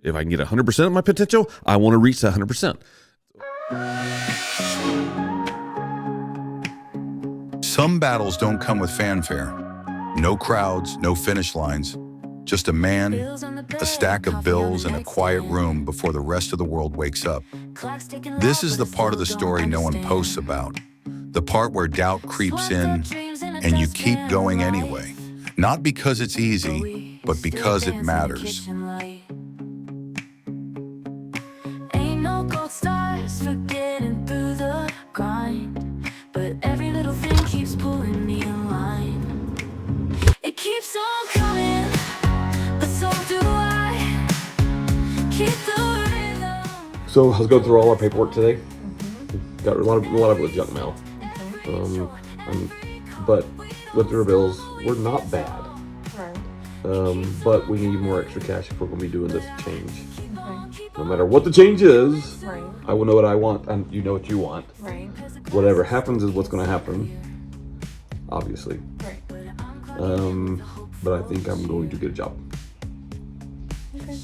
If I can get 100% of my potential, I want to reach that 100%. Some battles don't come with fanfare. No crowds, no finish lines. Just a man, a stack of bills, and a quiet room before the rest of the world wakes up. This is the part of the story no one posts about. The part where doubt creeps in and you keep going anyway. Not because it's easy, but because it matters. Ain't no gold stars for getting through the grind, but every little thing keeps pulling me in line. It keeps on coming, but so do I. Keep the rhythm. So let's go through all our paperwork today. Got a lot of it was junk mail. But with our bills, we're not bad. Right. But we need more extra cash if we're going to be doing this change. Okay. No matter what the change is, Right. I will know what I want, and you know what you want. Right. Whatever happens is what's going to happen, obviously. Right. But I think I'm going to get a job. Okay.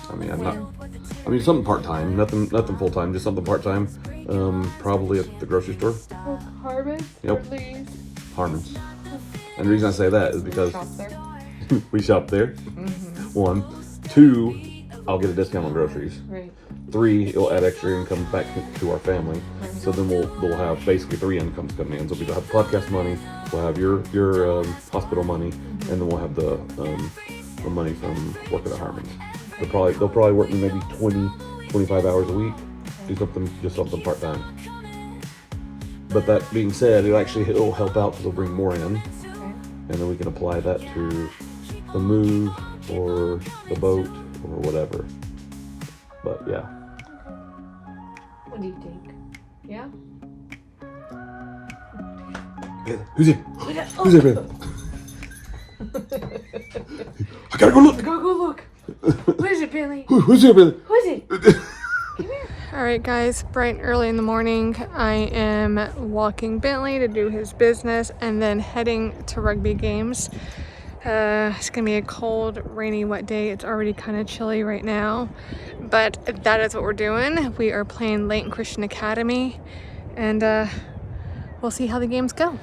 I mean, something part-time, nothing full-time, just something part-time. Probably at the grocery store. Oh, Harvard? Yep. Please. Harmon's. And the reason I say that is because Shop there. we shop there. 1, 2, I'll get a discount on groceries. Right. 3, it'll add extra income back to our family. So then we'll have basically 3 incomes coming in. So we'll have podcast money, we'll have your hospital money, and then we'll have the money from working at Harmon's. They'll probably work me maybe 20, 25 hours a week. Do something part time. But that being said, it'll help out because it'll bring more in, Okay. and then we can apply that to the move or the boat or whatever. But yeah. What do you think? Yeah? Who's it? Who's there, Ben? I gotta go look. Go look. What is it, Billy? Who's there, Ben? Who is it? All right, guys, bright and early in the morning, I am walking Bentley to do his business and then heading to rugby games. It's gonna be a cold, rainy, wet day. It's already kind of chilly right now, but that is what we're doing. We are playing Leighton Christian Academy, and we'll see how the games go.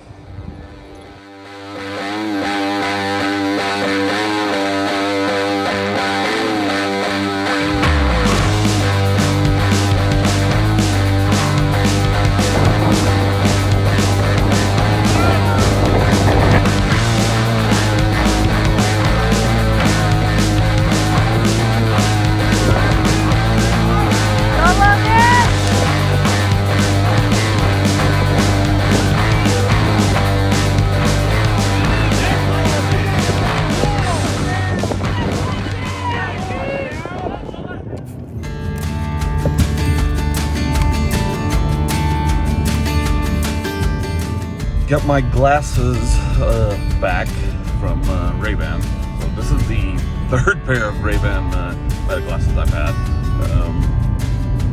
Got my glasses back from Ray-Ban. So this is the 3rd pair of Ray-Ban meta glasses I've had.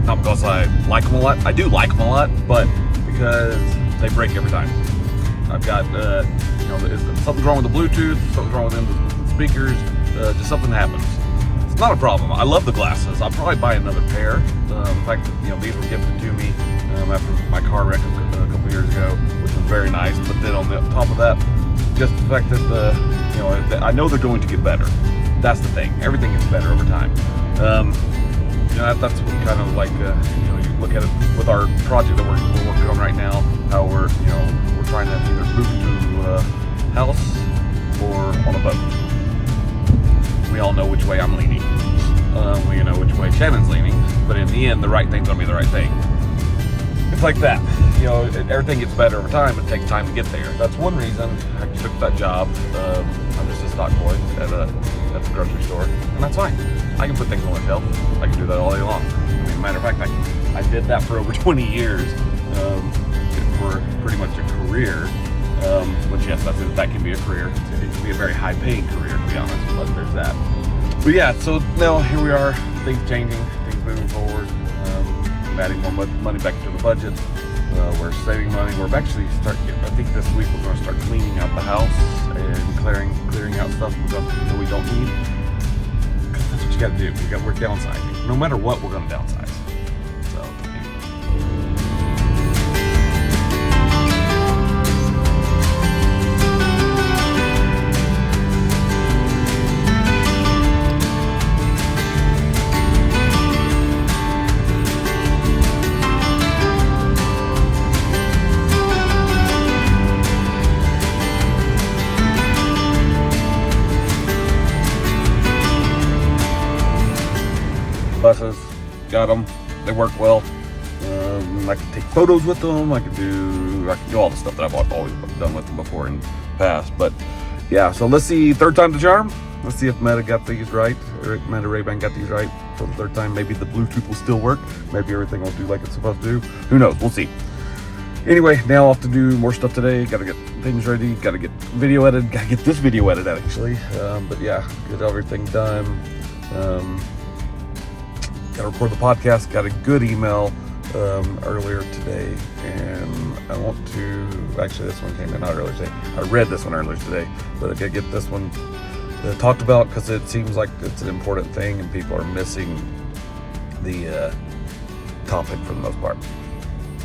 Not because I like them a lot. I do like them a lot, but because they break every time. I've got, something's wrong with the Bluetooth, something's wrong with the speakers, just something happens. It's not a problem. I love the glasses. I'll probably buy another pair. In fact, these were gifted to me after my car wreck a couple years ago, which was very nice. But then on the top of that, just the fact that I know they're going to get better. That's the thing. Everything gets better over time. That's what kind of like you look at it with our project that we're working on right now. How we're trying to either move to a house or on a boat. We all know which way I'm leaning. We know which way Shannon's leaning. But in the end, the right thing's gonna be the right thing. It's like that. Everything gets better over time, but it takes time to get there. That's one reason I took that job. I'm just a stock boy at the grocery store, and that's fine. I can put things on the shelf. I can do that all day long. Matter of fact, I did that for over 20 years, for pretty much a career. Which yes, that can be a career. It can be a very high-paying career, to be honest. But there's that. But yeah, so now here we are. Things changing, things moving forward. Adding more money back to the budget. We're saving money. We're actually I think this week we're going to start cleaning out the house and clearing out stuff that we don't need. Because that's what you you got to do. We're downsizing. No matter what, we're going to downsize. So, buses, got them. They work well. I can take photos with them. I can do all the stuff that I've always done with them before in the past. But yeah, so let's see, third time the charm. Let's see if Meta got these right, or Meta Ray-Ban got these right for the third time. Maybe the Bluetooth will still work. Maybe everything will do like it's supposed to do. Who knows? We'll see. Anyway, now I'll have to do more stuff today. Got to get things ready. Got to get video edited. Got to get this video edited actually. But yeah, get everything done. Got to record the podcast. Got a good email earlier today, and I want to. Actually, this one came in not earlier today. I read this one earlier today, but I got to get this one talked about because it seems like it's an important thing, and people are missing the topic for the most part.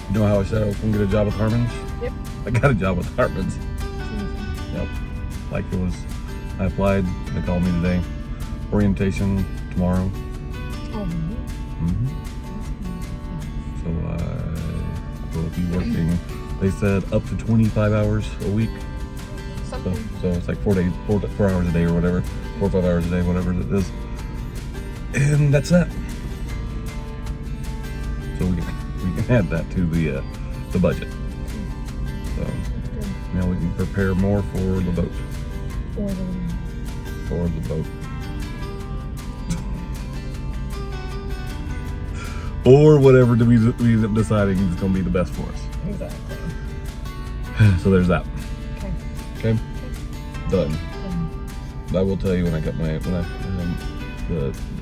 You know how I said I was going to get a job with Harmon's? Yep. I got a job with Harmon's. Yep. Like it was. I applied. They called me today. Orientation tomorrow. So I will be working, they said up to 25 hours a week. So it's like 4 hours a day or whatever, 4 or 5 hours a day, whatever it is. And that's that. So we can add that to the budget. So now we can prepare more for the boat. For the boat. Or whatever we end up deciding is going to be the best for us. Exactly. So there's that. Okay. Okay? Done. I will tell you when I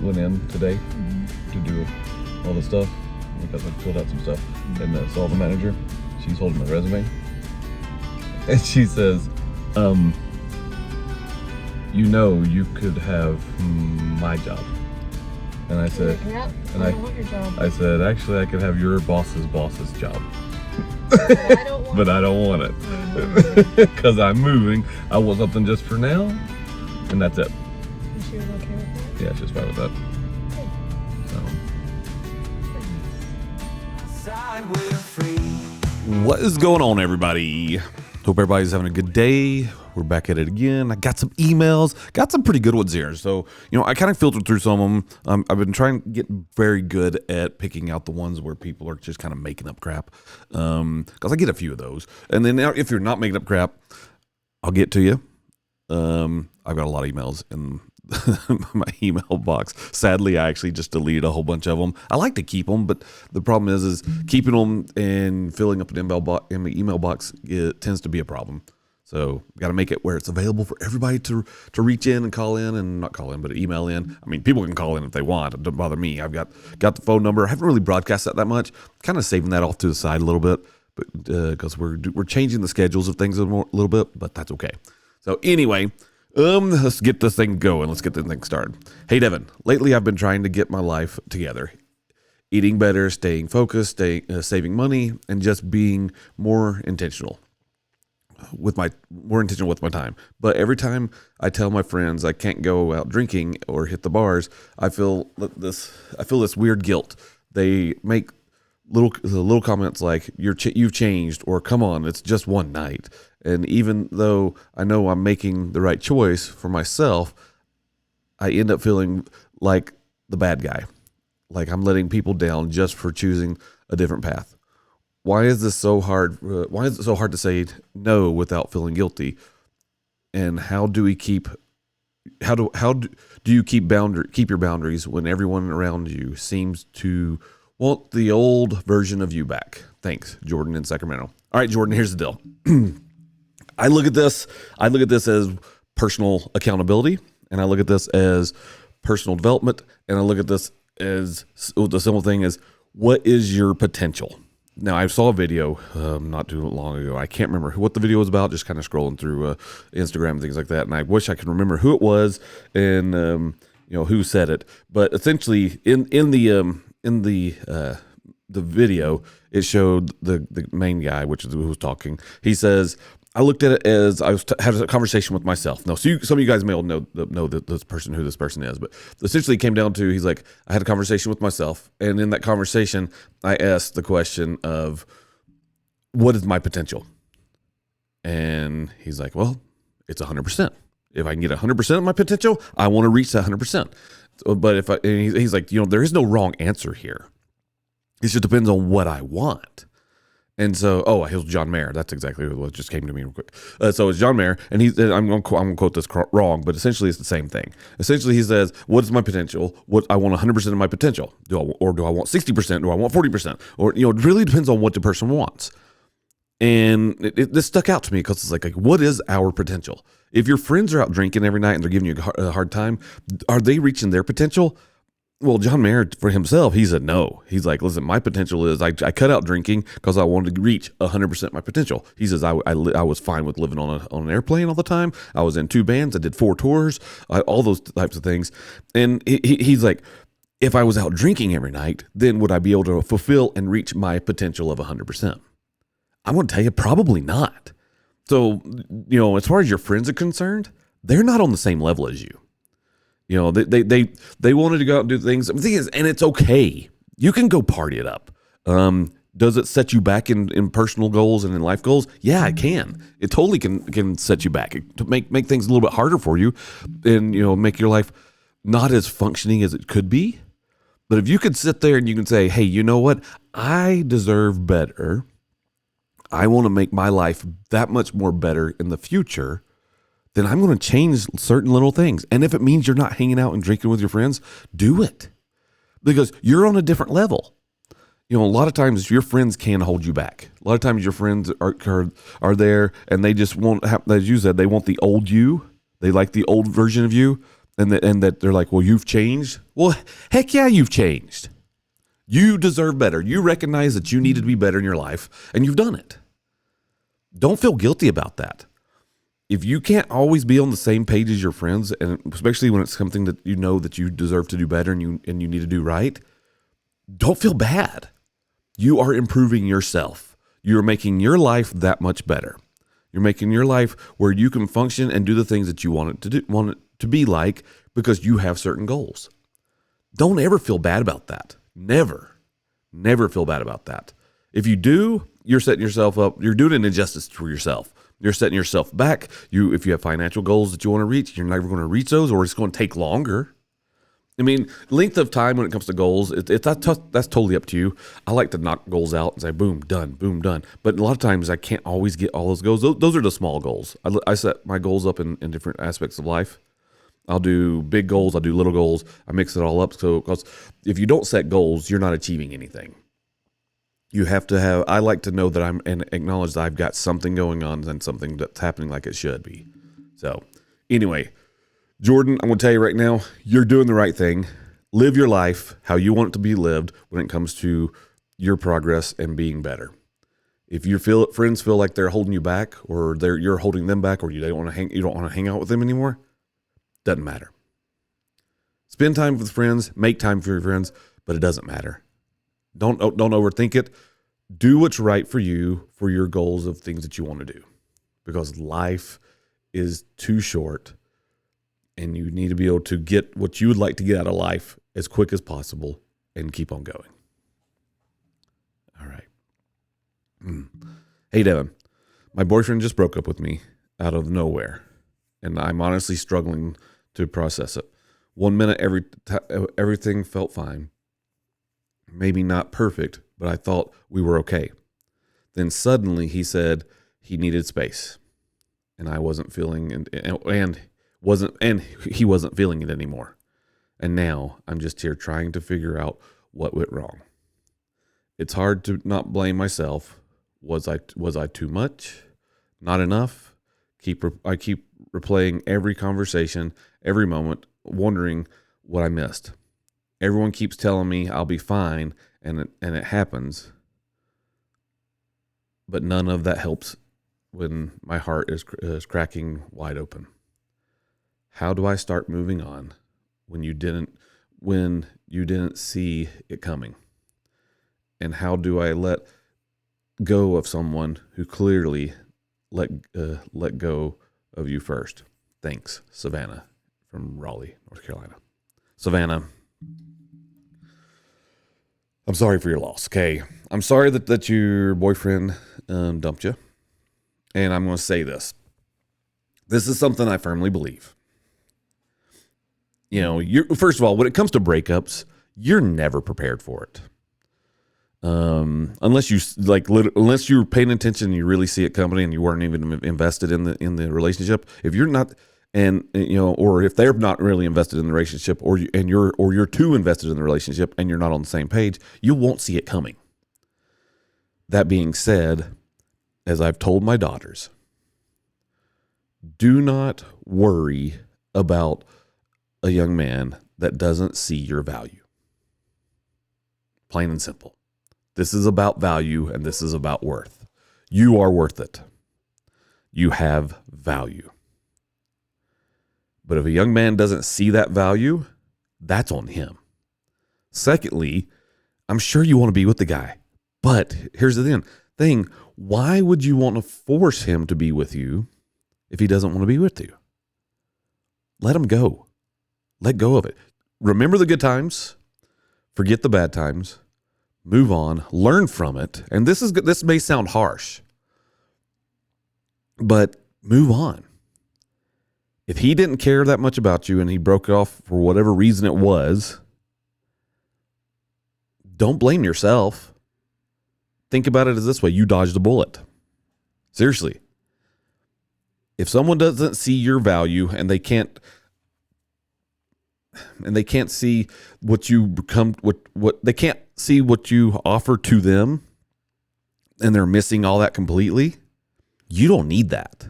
went in today to do all the stuff, because I filled out some stuff, and saw the manager. She's holding my resume. And she says, you could have my job. And I said, I don't want your job. I said, actually, I could have your boss's job. But I don't want it. Because I'm moving. I want something just for now, and that's it. And she was okay with that? Yeah, she's fine with that. So. What is going on, everybody? Hope everybody's having a good day. We're back at it again. I got some emails, got some pretty good ones here. So, I kind of filtered through some of them. I've been trying to get very good at picking out the ones where people are just kind of making up crap. Because I get a few of those. And then if you're not making up crap, I'll get to you. I've got a lot of emails in my email box. Sadly, I actually just deleted a whole bunch of them. I like to keep them, but the problem is keeping them and filling up an email box, it tends to be a problem. So got to make it where it's available for everybody to reach in and call in, and not call in, but email in. I mean, people can call in if they want. It doesn't bother me. I've got the phone number. I haven't really broadcast that much. Kind of saving that off to the side a little bit, but because we're changing the schedules of things a little bit, but that's okay. So anyway, let's get this thing going. Let's get this thing started. Hey, Devin. Lately, I've been trying to get my life together. Eating better, staying focused, saving money, and just being more intentional with my time. But every time I tell my friends I can't go out drinking or hit the bars, I feel this weird guilt. They make little comments like you've changed, or come on, it's just one night. And even though I know I'm making the right choice for myself, I end up feeling like the bad guy, like I'm letting people down just for choosing a different path. Why is this so hard? Why is it so hard to say no without feeling guilty? And how do you keep your boundaries when everyone around you seems to want the old version of you back? Thanks, Jordan in Sacramento. All right, Jordan, here's the deal. I look at this as personal accountability, and I look at this as personal development, and I look at this as the simple thing is, what is your potential? Now, I saw a video not too long ago. I can't remember what the video was about, just kind of scrolling through Instagram and things like that. And I wish I could remember who it was. And who said it, but essentially in the video, it showed the main guy, which is who was talking. He says, I looked at it as I had a conversation with myself. Now, some of you guys may all know that who this person is, but essentially it came down to, he's like, I had a conversation with myself, and in that conversation, I asked the question of, what is my potential? And he's like, well, it's 100%. If I can get 100% of my potential, I want to reach that 100%. But he's like, there is no wrong answer here. It just depends on what I want. And so, it was John Mayer. That's exactly what just came to me real quick. So it's John Mayer, and I'm going to quote this wrong, but essentially it's the same thing. Essentially, he says, "What is my potential? What I want 100% of my potential, do I want 60%? Do I want 40%? Or it really depends on what the person wants." And this stuck out to me because it's like, what is our potential? If your friends are out drinking every night and they're giving you a hard time, are they reaching their potential? Well, John Mayer, for himself, he said no. He's like, listen, my potential is I cut out drinking because I wanted to reach 100% my potential. He says I was fine with living on an airplane all the time. I was in 2 bands. I did 4 tours, all those types of things. And he's like, if I was out drinking every night, then would I be able to fulfill and reach my potential of 100%? I'm going to tell you, probably not. So, as far as your friends are concerned, they're not on the same level as you. They wanted to go out and do things. The thing is, and it's okay. You can go party it up. Does it set you back in personal goals and in life goals? Yeah, it can. It totally can set you back. To make things a little bit harder for you, and make your life not as functioning as it could be. But if you could sit there and you can say, hey, you know what? I deserve better. I want to make my life that much more better in the future. Then I'm going to change certain little things. And if it means you're not hanging out and drinking with your friends, do it. Because you're on a different level. A lot of times your friends can hold you back. A lot of times your friends are there and they just want, as you said, they want the old you. They like the old version of you. And that they're like, well, you've changed. Well, heck yeah, you've changed. You deserve better. You recognize that you needed to be better in your life and you've done it. Don't feel guilty about that. If you can't always be on the same page as your friends, and especially when it's something that that you deserve to do better and you need to do right, don't feel bad. You are improving yourself. You're making your life that much better. You're making your life where you can function and do the things that you want it to be like, because you have certain goals. Don't ever feel bad about that. Never feel bad about that. If you do, you're setting yourself up. You're doing an injustice for yourself. You're setting yourself back. If you have financial goals that you want to reach, you're never going to reach those, or it's going to take longer. I mean, length of time when it comes to goals, that's totally up to you. I like to knock goals out and say, boom, done, boom, done. But a lot of times I can't always get all those goals. Those are the small goals. I set my goals up in different aspects of life. I'll do big goals. I'll do little goals. I mix it all up. So, because if you don't set goals, you're not achieving anything. You have to have, I like to know that and acknowledge that I've got something going on and something that's happening like it should be. So anyway, Jordan, I'm going to tell you right now, you're doing the right thing. Live your life how you want it to be lived when it comes to your progress and being better. If your friends feel like they're holding you back, or you're holding them back, or you don't want to hang out with them anymore, doesn't matter. Spend time with friends, make time for your friends, but it doesn't matter. Don't overthink it. Do what's right for you, for your goals of things that you want to do, because life is too short and you need to be able to get what you would like to get out of life as quick as possible and keep on going. All right. Hey, Devin, my boyfriend just broke up with me out of nowhere, and I'm honestly struggling to process it. 1 minute, everything felt fine. Maybe not perfect, but I thought we were okay. Then suddenly he said he needed space, and I wasn't feeling and he wasn't feeling it anymore. And now I'm just here trying to figure out what went wrong. It's hard to not blame myself. Was I too much? Not enough? I keep replaying every conversation, every moment, wondering what I missed. Everyone keeps telling me I'll be fine, and it happens. But none of that helps when my heart is cracking wide open. How do I start moving on when you didn't see it coming? And how do I let go of someone who clearly let go of you first? Thanks, Savannah from Raleigh, North Carolina. Savannah, I'm sorry for your loss. Okay, I'm sorry that your boyfriend dumped you. And I'm going to say this. This is something I firmly believe. First of all, when it comes to breakups, you're never prepared for it. Unless you're paying attention and you really see it coming and you weren't even invested in the relationship. If you're not, or if they're not really invested in the relationship, or you're too invested in the relationship and you're not on the same page, you won't see it coming. That being said, as I've told my daughters, do not worry about a young man that doesn't see your value. Plain and simple. This is about value and this is about worth. You are worth it. You have value. But if a young man doesn't see that value, that's on him. Secondly, I'm sure you want to be with the guy. But here's the thing. Why would you want to force him to be with you if he doesn't want to be with you? Let him go. Let go of it. Remember the good times. Forget the bad times. Move on. Learn from it. And this may sound harsh, but move on. If he didn't care that much about you and he broke off for whatever reason it was, don't blame yourself. Think about it as this way. You dodged a bullet. Seriously. If someone doesn't see your value and they can't see what you become, what they can't see what you offer to them, and they're missing all that completely, you don't need that.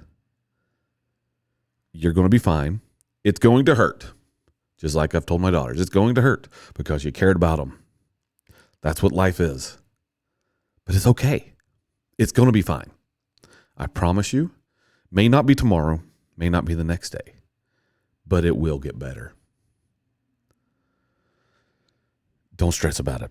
You're going to be fine. It's going to hurt. Just like I've told my daughters, it's going to hurt because you cared about them. That's what life is. But it's okay. It's going to be fine. I promise you. May not be tomorrow, may not be the next day, but it will get better. Don't stress about it.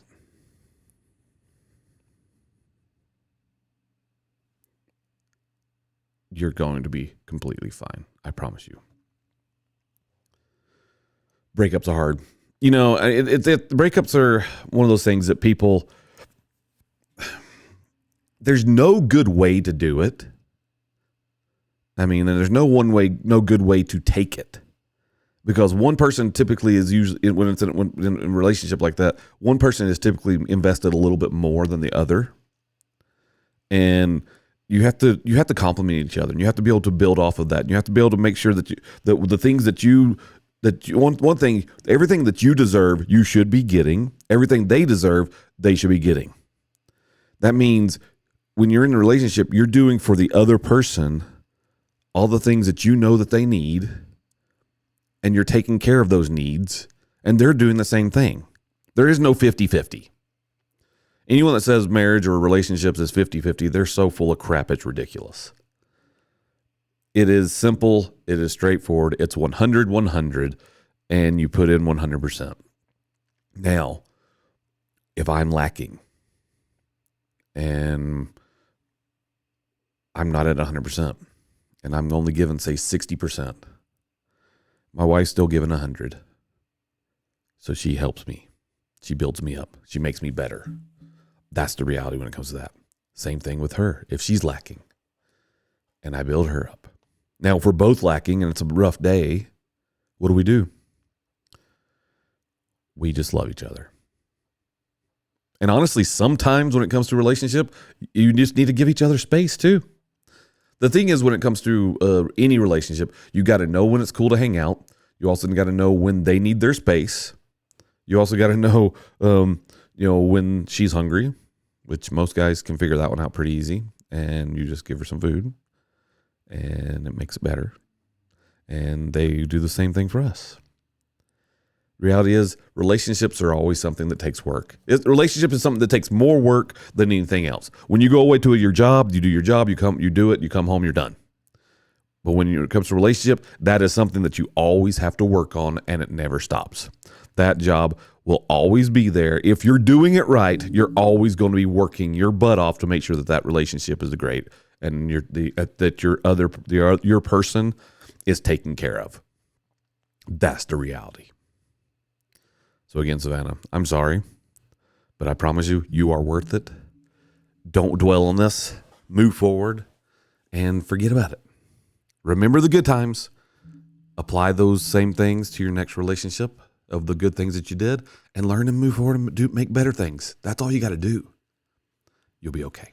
You're going to be completely fine. I promise you. Breakups are hard. Breakups are one of those things that people, there's no good way to do it. I mean, and there's no good way to take it, because one person typically is usually when in a relationship like that, one person is typically invested a little bit more than the other, and you have to complement each other, and you have to be able to build off of that. And you have to be able to make sure that the things that you one thing, everything that you deserve, you should be getting. Everything they deserve, they should be getting. That means when you're in a relationship, you're doing for the other person all the things that you know that they need, and you're taking care of those needs, and they're doing the same thing. There is no 50-50. Anyone that says marriage or relationships is 50-50, they're so full of crap, it's ridiculous. It is simple. It is straightforward. It's 100-100, and you put in 100%. Now, if I'm lacking and I'm not at 100%, and I'm only given, say, 60%, my wife's still giving 100. So she helps me. She builds me up. She makes me better. That's the reality when it comes to that. Same thing with her. If she's lacking and I build her up. Now, if we're both lacking and it's a rough day, what do? We just love each other. And honestly, sometimes when it comes to a relationship, you just need to give each other space too. The thing is, when it comes to any relationship, you got to know when it's cool to hang out. You also got to know when they need their space. You also got to know, when she's hungry, which most guys can figure that one out pretty easy. And you just give her some food, and it makes it better. And they do the same thing for us. Reality is, relationships are always something that takes work. Relationship is something that takes more work than anything else. When you go away to your job, you do your job, you do it, you come home, you're done. But when it comes to relationship, that is something that you always have to work on, and it never stops. That job will always be there. If you're doing it right, you're always going to be working your butt off to make sure that that relationship is great, and your person is taken care of. That's the reality. So again, Savannah, I'm sorry, but I promise you, you are worth it. Don't dwell on this. Move forward and forget about it. Remember the good times. Apply those same things to your next relationship of the good things that you did, and learn and move forward and make better things. That's all you got to do. You'll be okay.